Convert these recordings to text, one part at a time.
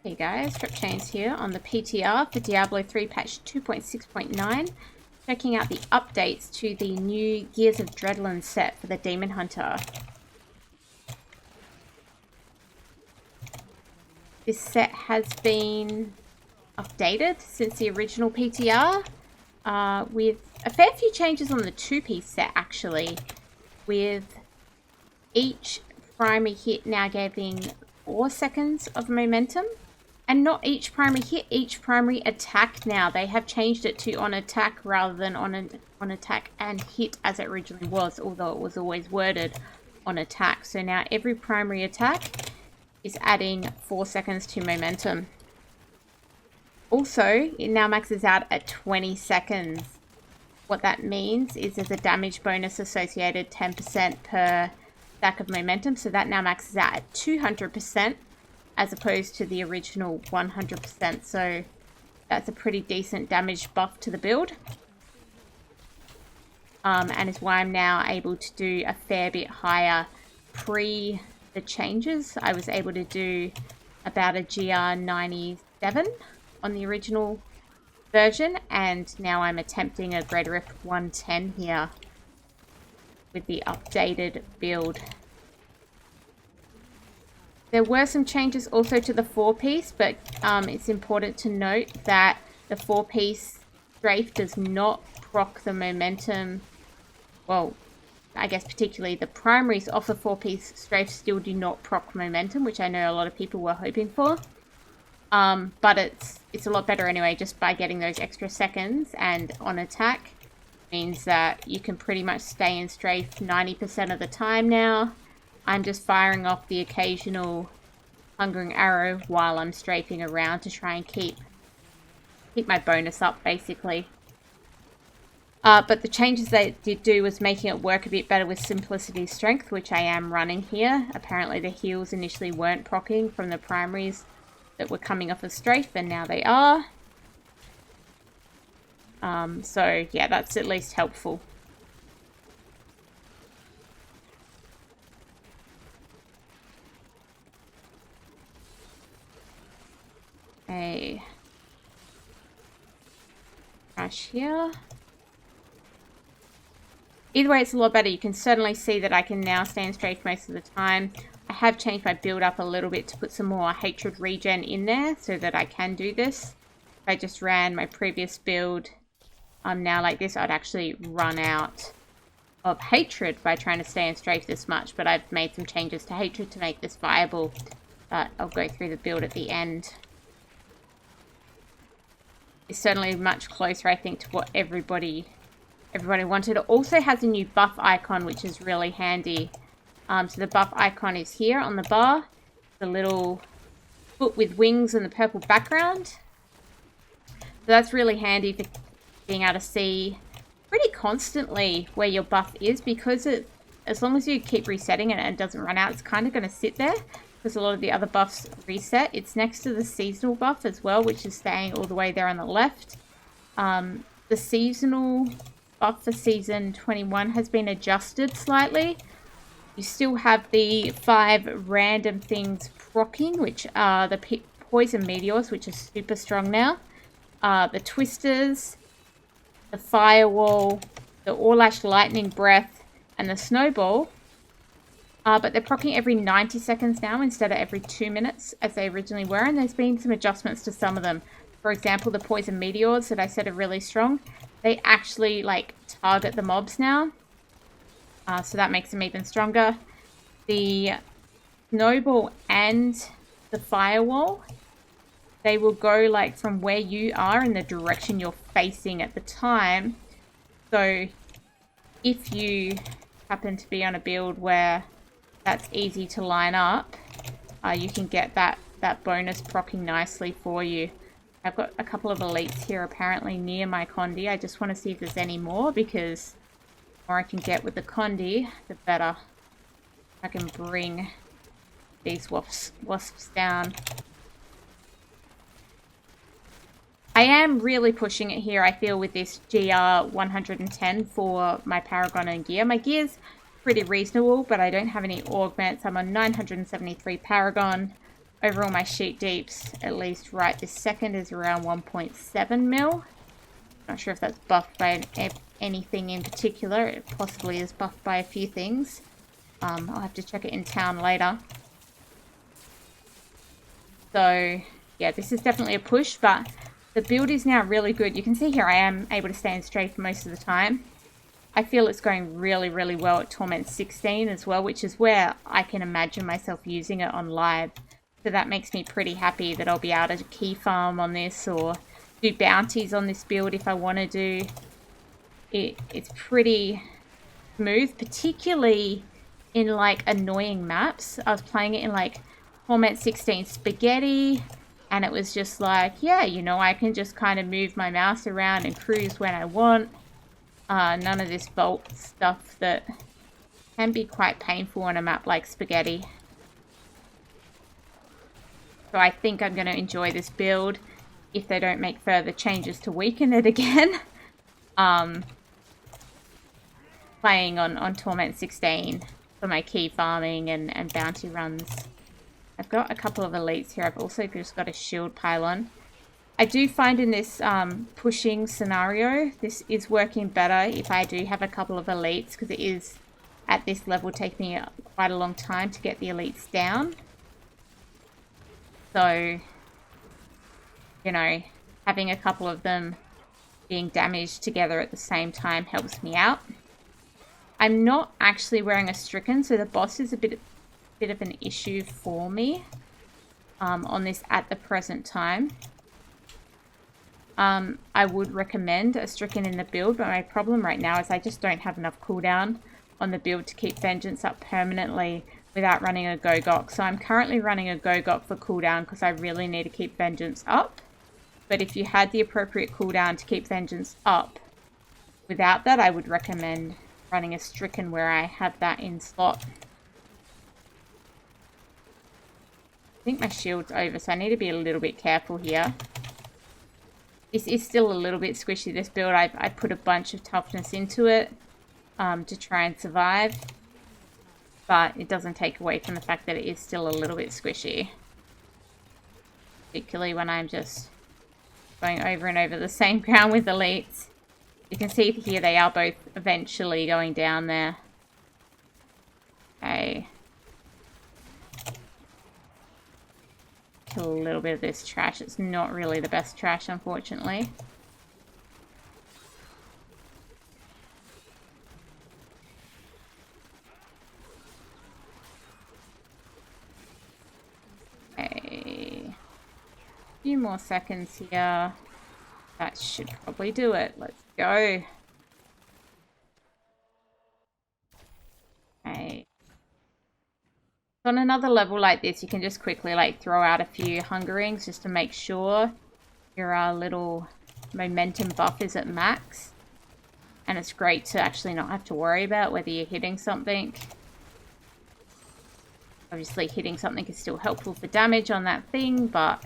Hey guys, TrepChains here on the PTR for Diablo 3 patch 2.6.9, checking out the updates to the new Gears of Dreadlands set for the Demon Hunter. This set has been updated since the original PTR, with a fair few changes on the two-piece set actually, with each primary hit now giving 4 seconds of momentum. And not each primary hit, each primary attack now. They have changed it to on attack rather than on attack and hit as it originally was, although it was always worded on attack. So now every primary attack is adding 4 seconds to momentum. Also, it now maxes out at 20 seconds. What that means is there's a damage bonus associated 10% per stack of momentum. So that now maxes out at 200%. As opposed to the original 100%, so that's a pretty decent damage buff to the build. And is why I'm now able to do a fair bit higher pre the changes. I was able to do about a GR 97 on the original version, and now I'm attempting a greater F 110 here with the updated build. There were some changes also to the 4-piece, but it's important to note that the 4-piece Strafe does not proc the momentum. Well, I guess particularly the primaries of the 4-piece Strafe still do not proc momentum, which I know a lot of people were hoping for. But it's a lot better anyway, just by getting those extra seconds, and on attack means that you can pretty much stay in Strafe 90% of the time now. I'm just firing off the occasional hungering arrow while I'm strafing around to try and keep my bonus up, basically. But the changes they did do was making it work a bit better with Simplicity Strength, which I am running here. Apparently the heals initially weren't proccing from the primaries that were coming off of Strafe, and now they are. So yeah, that's at least helpful. A crash here. Either way, it's a lot better. You can certainly see that I can now stand straight most of the time. I have changed my build up a little bit to put some more hatred regen in there so that I can do this. If I just ran my previous build now like this, I'd actually run out of hatred by trying to stay in strafe this much, but I've made some changes to hatred to make this viable. But I'll go through the build at the end. It's certainly much closer, I think, to what everybody wanted. It also has a new buff icon, which is really handy. So the buff icon is here on the bar. The little foot with wings and the purple background. So that's really handy for being able to see pretty constantly where your buff is, because as long as you keep resetting it and it doesn't run out, it's kind of going to sit there. Because a lot of the other buffs reset. It's next to the seasonal buff as well, which is staying all the way there on the left. The seasonal buff for season 21 has been adjusted slightly. You still have the 5 random things proccing, which are the poison meteors, which is super strong now. The twisters, the firewall, the Orlash lightning breath, and the snowball. But they're proccing every 90 seconds now instead of every 2 minutes as they originally were. And there's been some adjustments to some of them. For example, the poison meteors that I said are really strong. They actually like target the mobs now. So that makes them even stronger. The snowball and the firewall, they will go like from where you are in the direction you're facing at the time. So if you happen to be on a build where that's easy to line up, you can get that bonus proccing nicely for you. I've got a couple of elites here apparently near my Condi. I just want to see if there's any more, because the more I can get with the Condi, the better. I can bring these wasps down. I am really pushing it here, I feel, with this GR 110 for my Paragon and gear. My gear's pretty reasonable, but I don't have any augments. I'm on 973 Paragon. overall my sheet deeps, at least right this second, is around 1.7 mil. Not sure if that's buffed by anything in particular. It possibly is buffed by a few things. I'll have to check it in town later. So, yeah, this is definitely a push, but the build is now really good. You can see here I am able to stay in Strafe most of the time. I feel it's going really, really well at Torment 16 as well, which is where I can imagine myself using it on live. So that makes me pretty happy that I'll be able to key farm on this or do bounties on this build if I want to do. It's pretty smooth, particularly in like annoying maps. I was playing it in like Torment 16 Spaghetti, and it was just like, yeah, you know, I can just kind of move my mouse around and cruise when I want. None of this bolt stuff that can be quite painful on a map like Spaghetti. So I think I'm going to enjoy this build if they don't make further changes to weaken it again. Playing on Torment 16 for my key farming and bounty runs. I've got a couple of elites here. I've also just got a shield pylon. I do find in this pushing scenario, this is working better if I do have a couple of elites, because it is, at this level, taking me quite a long time to get the elites down. So, you know, having a couple of them being damaged together at the same time helps me out. I'm not actually wearing a stricken, so the boss is a bit of an issue for me on this at the present time. I would recommend a stricken in the build, but my problem right now is I just don't have enough cooldown on the build to keep Vengeance up permanently without running a Gogok. So I'm currently running a Gogok for cooldown because I really need to keep Vengeance up. But if you had the appropriate cooldown to keep Vengeance up without that, I would recommend running a stricken where I have that in slot. I think my shield's over, so I need to be a little bit careful here. This is still a little bit squishy, this build. I put a bunch of toughness into it to try and survive. But it doesn't take away from the fact that it is still a little bit squishy. Particularly when I'm just going over and over the same ground with elites. You can see here they are both eventually going down there. Okay. Kill a little bit of this trash. It's not really the best trash, unfortunately. Okay. A few more seconds here. That should probably do it. Let's go. Okay. On another level like this, you can just quickly like throw out a few hungerings just to make sure your little momentum buff is at max. And it's great to actually not have to worry about whether you're hitting something. Obviously hitting something is still helpful for damage on that thing, but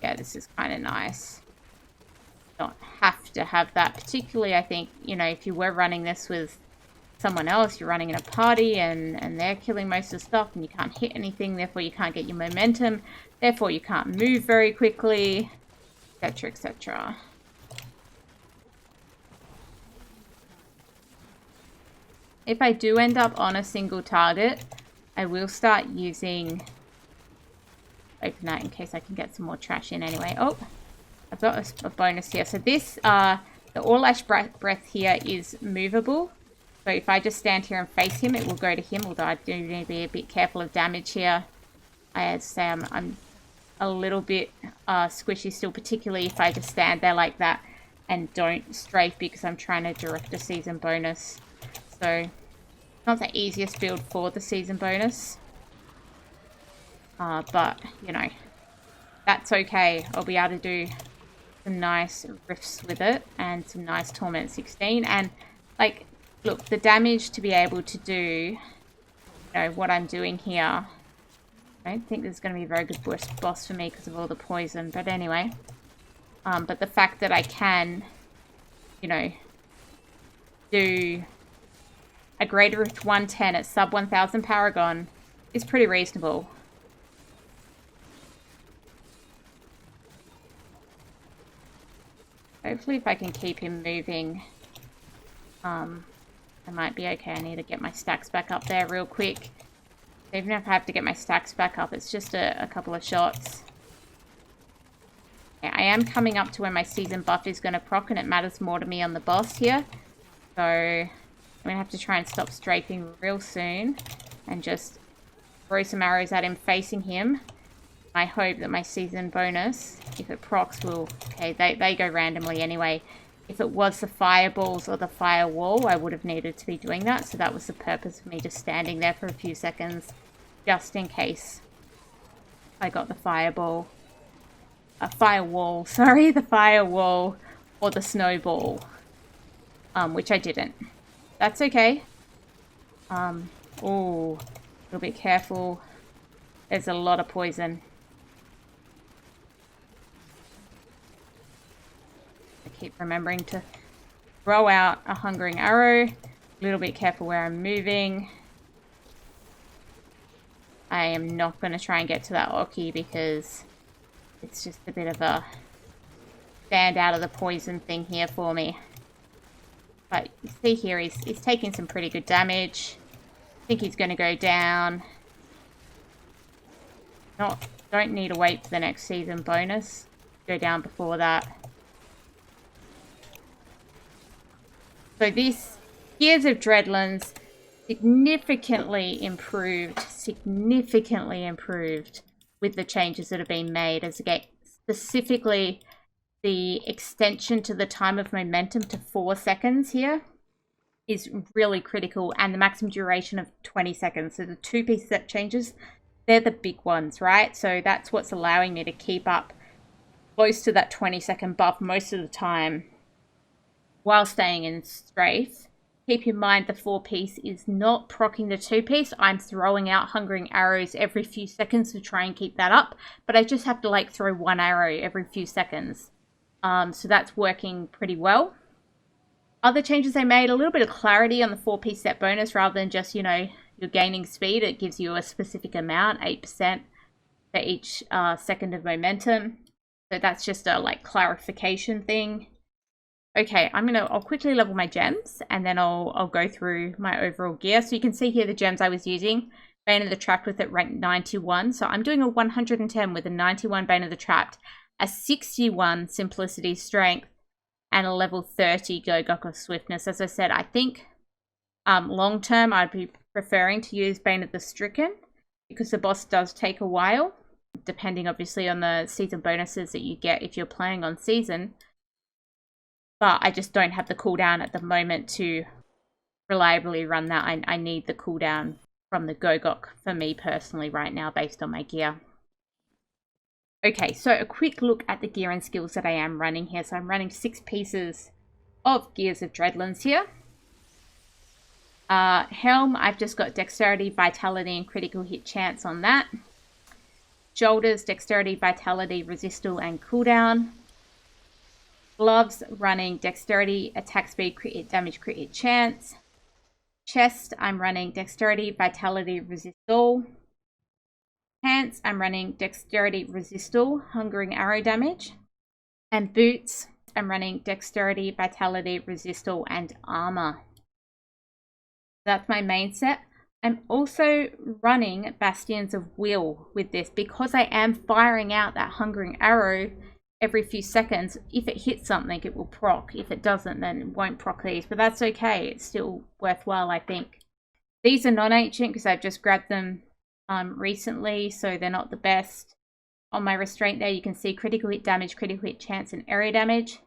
yeah, this is kind of nice. Not have to have that, particularly I think, you know, if you were running this with someone else, you're running in a party and they're killing most of the stuff and you can't hit anything, therefore you can't get your momentum, therefore you can't move very quickly, etc, etc. If I do end up on a single target, I will start using, open that in case I can get some more trash in anyway. Oh, I've got a bonus here. So this, the Orlash breath here is movable. So if I just stand here and face him, it will go to him, although I do need to be a bit careful of damage here. As I say, I'm a little bit squishy still, particularly if I just stand there like that and don't strafe because I'm trying to direct a season bonus. So, not the easiest build for the season bonus. But, you know, that's okay. I'll be able to do some nice riffs with it and some nice Torment 16. And, like, look, the damage to be able to do, you know, what I'm doing here. I don't think there's going to be a very good boss for me because of all the poison. But anyway. But the fact that I can, you know, do a greater of 110 at sub 1000 Paragon is pretty reasonable. Hopefully if I can keep him moving, I might be okay. I need to get my stacks back up there real quick. Even if I have to get my stacks back up, it's just a couple of shots. Yeah, I am coming up to where my season buff is going to proc, and it matters more to me on the boss here. So I'm going to have to try and stop strafing real soon and just throw some arrows at him facing him. I hope that my season bonus, if it procs, will... Okay, they go randomly anyway. If it was the fireballs or the firewall, I would have needed to be doing that. So that was the purpose of me just standing there for a few seconds, just in case I got the fireball. Firewall, sorry, the firewall or the snowball, which I didn't. That's okay. Oh, a little bit careful. There's a lot of poison. Keep remembering to throw out a hungering arrow. A little bit careful where I'm moving. I am not going to try and get to that Oki because it's just a bit of a stand out of the poison thing here for me. But you see here, he's taking some pretty good damage. I think he's going to go down. Don't need to wait for the next season bonus. Go down before that. So this Gears of Dreadlands significantly improved with the changes that have been made, as again, specifically the extension to the time of momentum to 4 seconds here is really critical, and the maximum duration of 20 seconds. So the 2-piece step changes, they're the big ones, right? So that's what's allowing me to keep up close to that 20-second buff most of the time while staying in Strafe. Keep in mind the 4-piece is not proccing the 2-piece. I'm throwing out hungering arrows every few seconds to try and keep that up, but I just have to like throw 1 arrow every few seconds. So that's working pretty well. Other changes they made, a little bit of clarity on the 4-piece set bonus rather than just, you know, you're gaining speed. It gives you a specific amount, 8% for each second of momentum. So that's just a like clarification thing. Okay, I'll quickly level my gems, and then I'll go through my overall gear. So you can see here the gems I was using. Bane of the Trapped with it ranked 91. So I'm doing a 110 with a 91 Bane of the Trapped, a 61 Simplicity Strength, and a level 30 Gogok Swiftness. As I said, I think long term I'd be preferring to use Bane of the Stricken because the boss does take a while, depending obviously on the season bonuses that you get if you're playing on season. But I just don't have the cooldown at the moment to reliably run that. I need the cooldown from the Gogok for me personally right now based on my gear. Okay, so a quick look at the gear and skills that I am running here. So I'm running 6 pieces of Gears of Dreadlands here. Helm, I've just got Dexterity, Vitality, and Critical Hit Chance on that. Shoulders, Dexterity, Vitality, Resistal, and Cooldown. Gloves, running Dexterity, Attack Speed, Crit Hit Damage, Crit Hit Chance. Chest, I'm running Dexterity, Vitality, Resist All. Pants, I'm running Dexterity, Resist All, Hungering Arrow Damage. And boots, I'm running Dexterity, Vitality, Resist All, and Armor. That's my main set. I'm also running Bastions of Will with this because I am firing out that Hungering Arrow every few seconds. If it hits something, it will proc. If it doesn't, then it won't proc these. But that's okay. It's still worthwhile, I think. These are non-ancient because I've just grabbed them recently, so they're not the best. On my restraint there, you can see critical hit damage, critical hit chance, and area damage.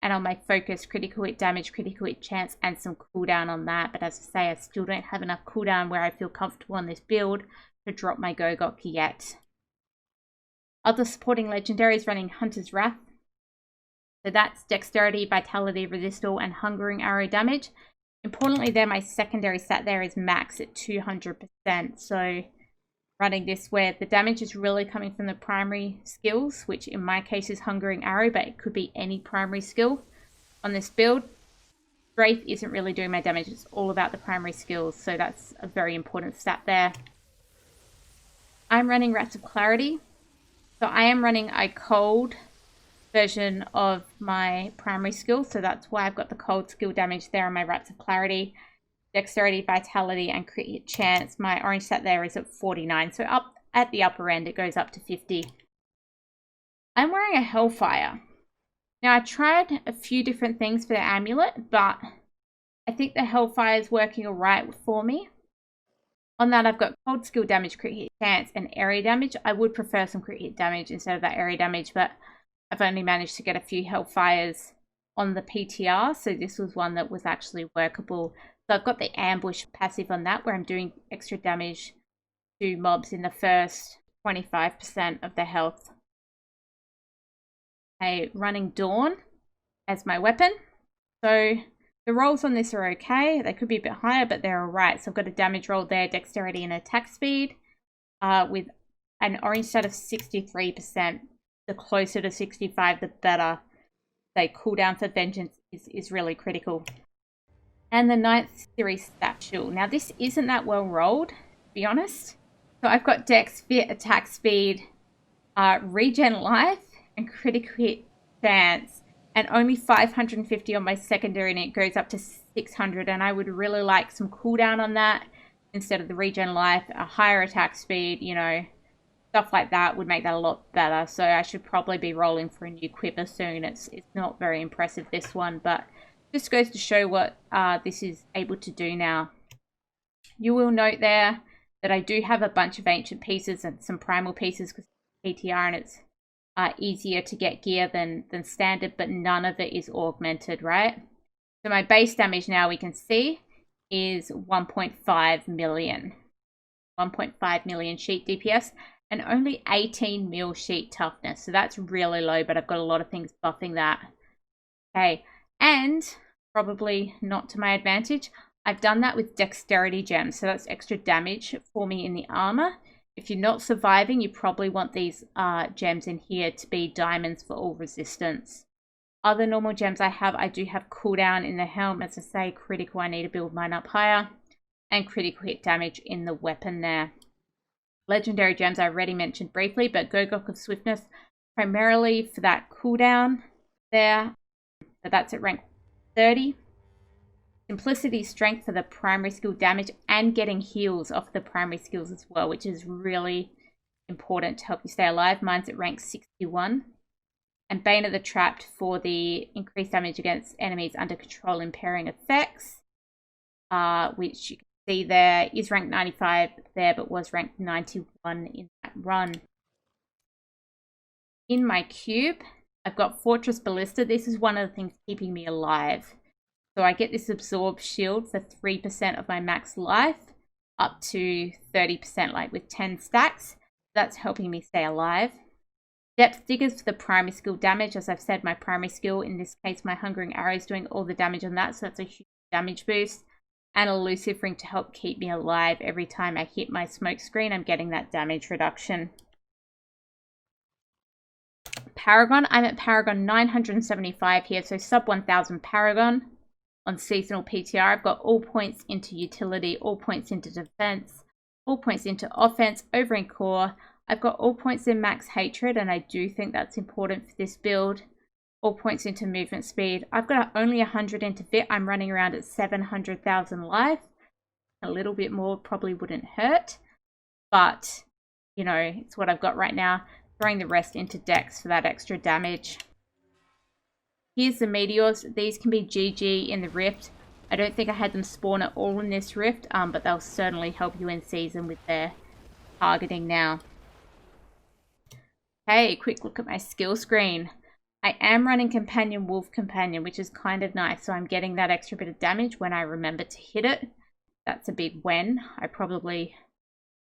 And on my focus, critical hit damage, critical hit chance, and some cooldown on that. But as I say, I still don't have enough cooldown where I feel comfortable on this build to drop my Gogok yet. Other supporting legendaries running Hunter's Wrath. So that's Dexterity, Vitality, Resistal, and Hungering Arrow Damage. Importantly there, my secondary stat there is max at 200%. So running this where the damage is really coming from the primary skills, which in my case is Hungering Arrow, but it could be any primary skill on this build. Strafe isn't really doing my damage, it's all about the primary skills, so that's a very important stat there. I'm running Rats of Clarity. So I am running a cold version of my primary skill. So that's why I've got the cold skill damage there on my Raps of Clarity. Dexterity, Vitality, and Crit Hit Chance. My orange stat there is at 49. So up at the upper end, it goes up to 50. I'm wearing a Hellfire. Now, I tried a few different things for the amulet, but I think the Hellfire is working all right for me. On that, I've got cold skill damage, crit hit chance, and area damage. I would prefer some crit hit damage instead of that area damage, but I've only managed to get a few Hellfires on the PTR, so this was one that was actually workable. So I've got the ambush passive on that, where I'm doing extra damage to mobs in the first 25% of their health. Running Dawn as my weapon. So the rolls on this are okay. They could be a bit higher, but they're alright. So I've got a damage roll there, dexterity and attack speed, with an orange stat of 63%. The closer to 65, the better. The cooldown for Vengeance is really critical. And the 9th series Satchel. Now this isn't that well rolled, to be honest. So I've got Dex, Fit, Attack Speed, Regen Life, and Critical Hit Chance. And only 550 on my secondary, and it goes up to 600. And I would really like some cooldown on that instead of the Regen Life. A higher attack speed, you know, stuff like that would make that a lot better. So I should probably be rolling for a new quiver soon. It's not very impressive, this one, but just goes to show what this is able to do now. You will note there that I do have a bunch of ancient pieces and some primal pieces because it's PTR and it's easier to get gear than standard, but none of it is augmented, right? So my base damage now, we can see, is 1.5 million. 1.5 million sheet DPS and only 18 mil sheet toughness. So that's really low, but I've got a lot of things buffing that. Okay, and probably not to my advantage, I've done that with dexterity gems. So that's extra damage for me in the armor. If you're not surviving, you probably want these gems in here to be diamonds for all resistance. Other normal gems I do have cooldown in the helm. As I say, critical, I need to build mine up higher. And critical hit damage in the weapon there. Legendary gems I already mentioned briefly, but Gogok of Swiftness primarily for that cooldown there. So that's at rank 30. Simplicity, Strength for the primary skill damage and getting heals off the primary skills as well, which is really important to help you stay alive. Mine's at rank 61. And Bane of the Trapped for the increased damage against enemies under control impairing effects, which you can see there is ranked 95 there, but was ranked 91 in that run. In my cube, I've got Fortress Ballista. This is one of the things keeping me alive. So I get this Absorb Shield for 3% of my max life, up to 30%, like with 10 stacks. That's helping me stay alive. Depth Diggers for the primary skill damage. As I've said, my primary skill, in this case, my Hungering Arrow is doing all the damage on that, so that's a huge damage boost. And Elusive Ring to help keep me alive. Every time I hit my smoke screen, I'm getting that damage reduction. Paragon, I'm at Paragon 975 here, so sub 1000 Paragon. On seasonal PTR, I've got all points into utility, all points into defense, all points into offense, over in core. I've got all points in max hatred, and I do think that's important for this build. All points into movement speed. I've got only 100 into fit. I'm running around at 700,000 life. A little bit more probably wouldn't hurt, but you know, it's what I've got right now. Throwing the rest into dex for that extra damage. Here's the meteors. These can be GG in the rift. I don't think I had them spawn at all in this rift, but they'll certainly help you in season with their targeting now. Okay, quick look at my skill screen. I am running Companion Wolf Companion, which is kind of nice. So I'm getting that extra bit of damage when I remember to hit it. That's a big win. I probably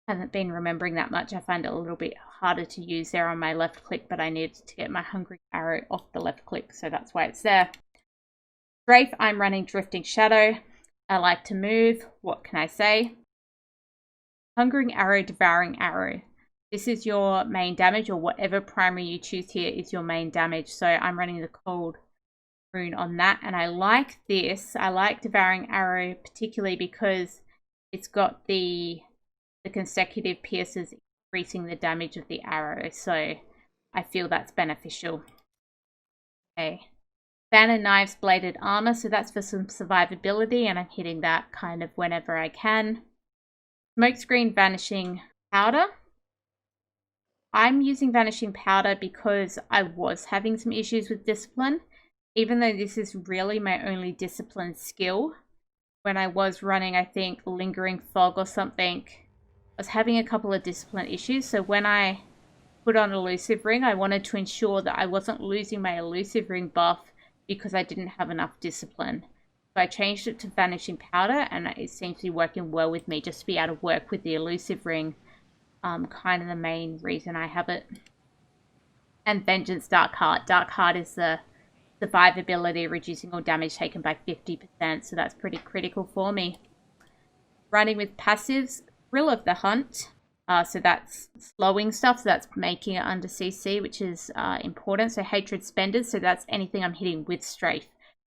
haven't been remembering that much. I find it a little bit harder to use there on my left click, but I needed to get my Hungry Arrow off the left click, so that's why it's there. Strafe, I'm running Drifting Shadow. I like to move. What can I say? Hungering Arrow, Devouring Arrow. This is your main damage, or whatever primary you choose here is your main damage. So I'm running the Cold Rune on that, and I like this. I like Devouring Arrow particularly because it's got the consecutive pierces increasing the damage of the arrow, so I feel that's beneficial. Okay. Banner knives, bladed armor, so that's for some survivability, and I'm hitting that kind of whenever I can. Smokescreen, vanishing powder. I'm using vanishing powder because I was having some issues with discipline, even though this is really my only discipline skill. When I was running, I think, lingering fog or something, I was having a couple of discipline issues. So when I put on elusive ring, I wanted to ensure that I wasn't losing my elusive ring buff because I didn't have enough discipline. So I changed it to vanishing powder, and it seems to be working well with me just to be able to work with the elusive ring. Kind of the main reason I have it. And Vengeance Dark Heart. Dark Heart is the survivability, reducing all damage taken by 50%, so that's pretty critical for me. Running with passives, Thrill of the Hunt. So that's slowing stuff, so that's making it under CC, which is important. So Hatred Spenders, so that's anything I'm hitting with Strafe.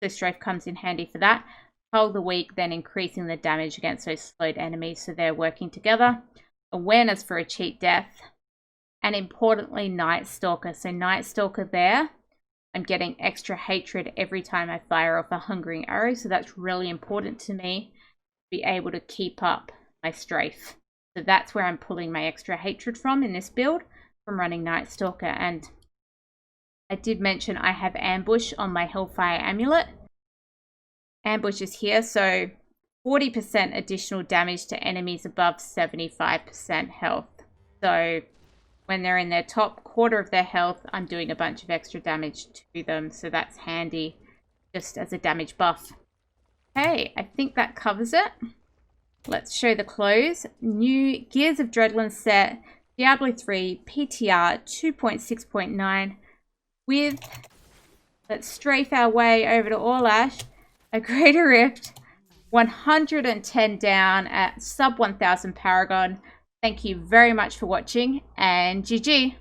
So Strafe comes in handy for that. Cull the Weak, then increasing the damage against those slowed enemies, so they're working together. Awareness for a cheat death. And importantly, Night Stalker. So Night Stalker there, I'm getting extra hatred every time I fire off a hungering arrow, so that's really important to me to be able to keep up my Strafe. So that's where I'm pulling my extra hatred from in this build, from running Night Stalker. And I did mention I have Ambush on my Hellfire Amulet. Ambush is here, so 40% additional damage to enemies above 75% health. So when they're in their top quarter of their health, I'm doing a bunch of extra damage to them, so that's handy just as a damage buff. Okay, I think that covers it. Let's show the clothes. New Gears of Dreadlands set, Diablo 3, PTR 2.6.9 with, let's strafe our way over to Orlash, a Greater Rift, 110 down at sub 1000 Paragon. Thank you very much for watching, and GG.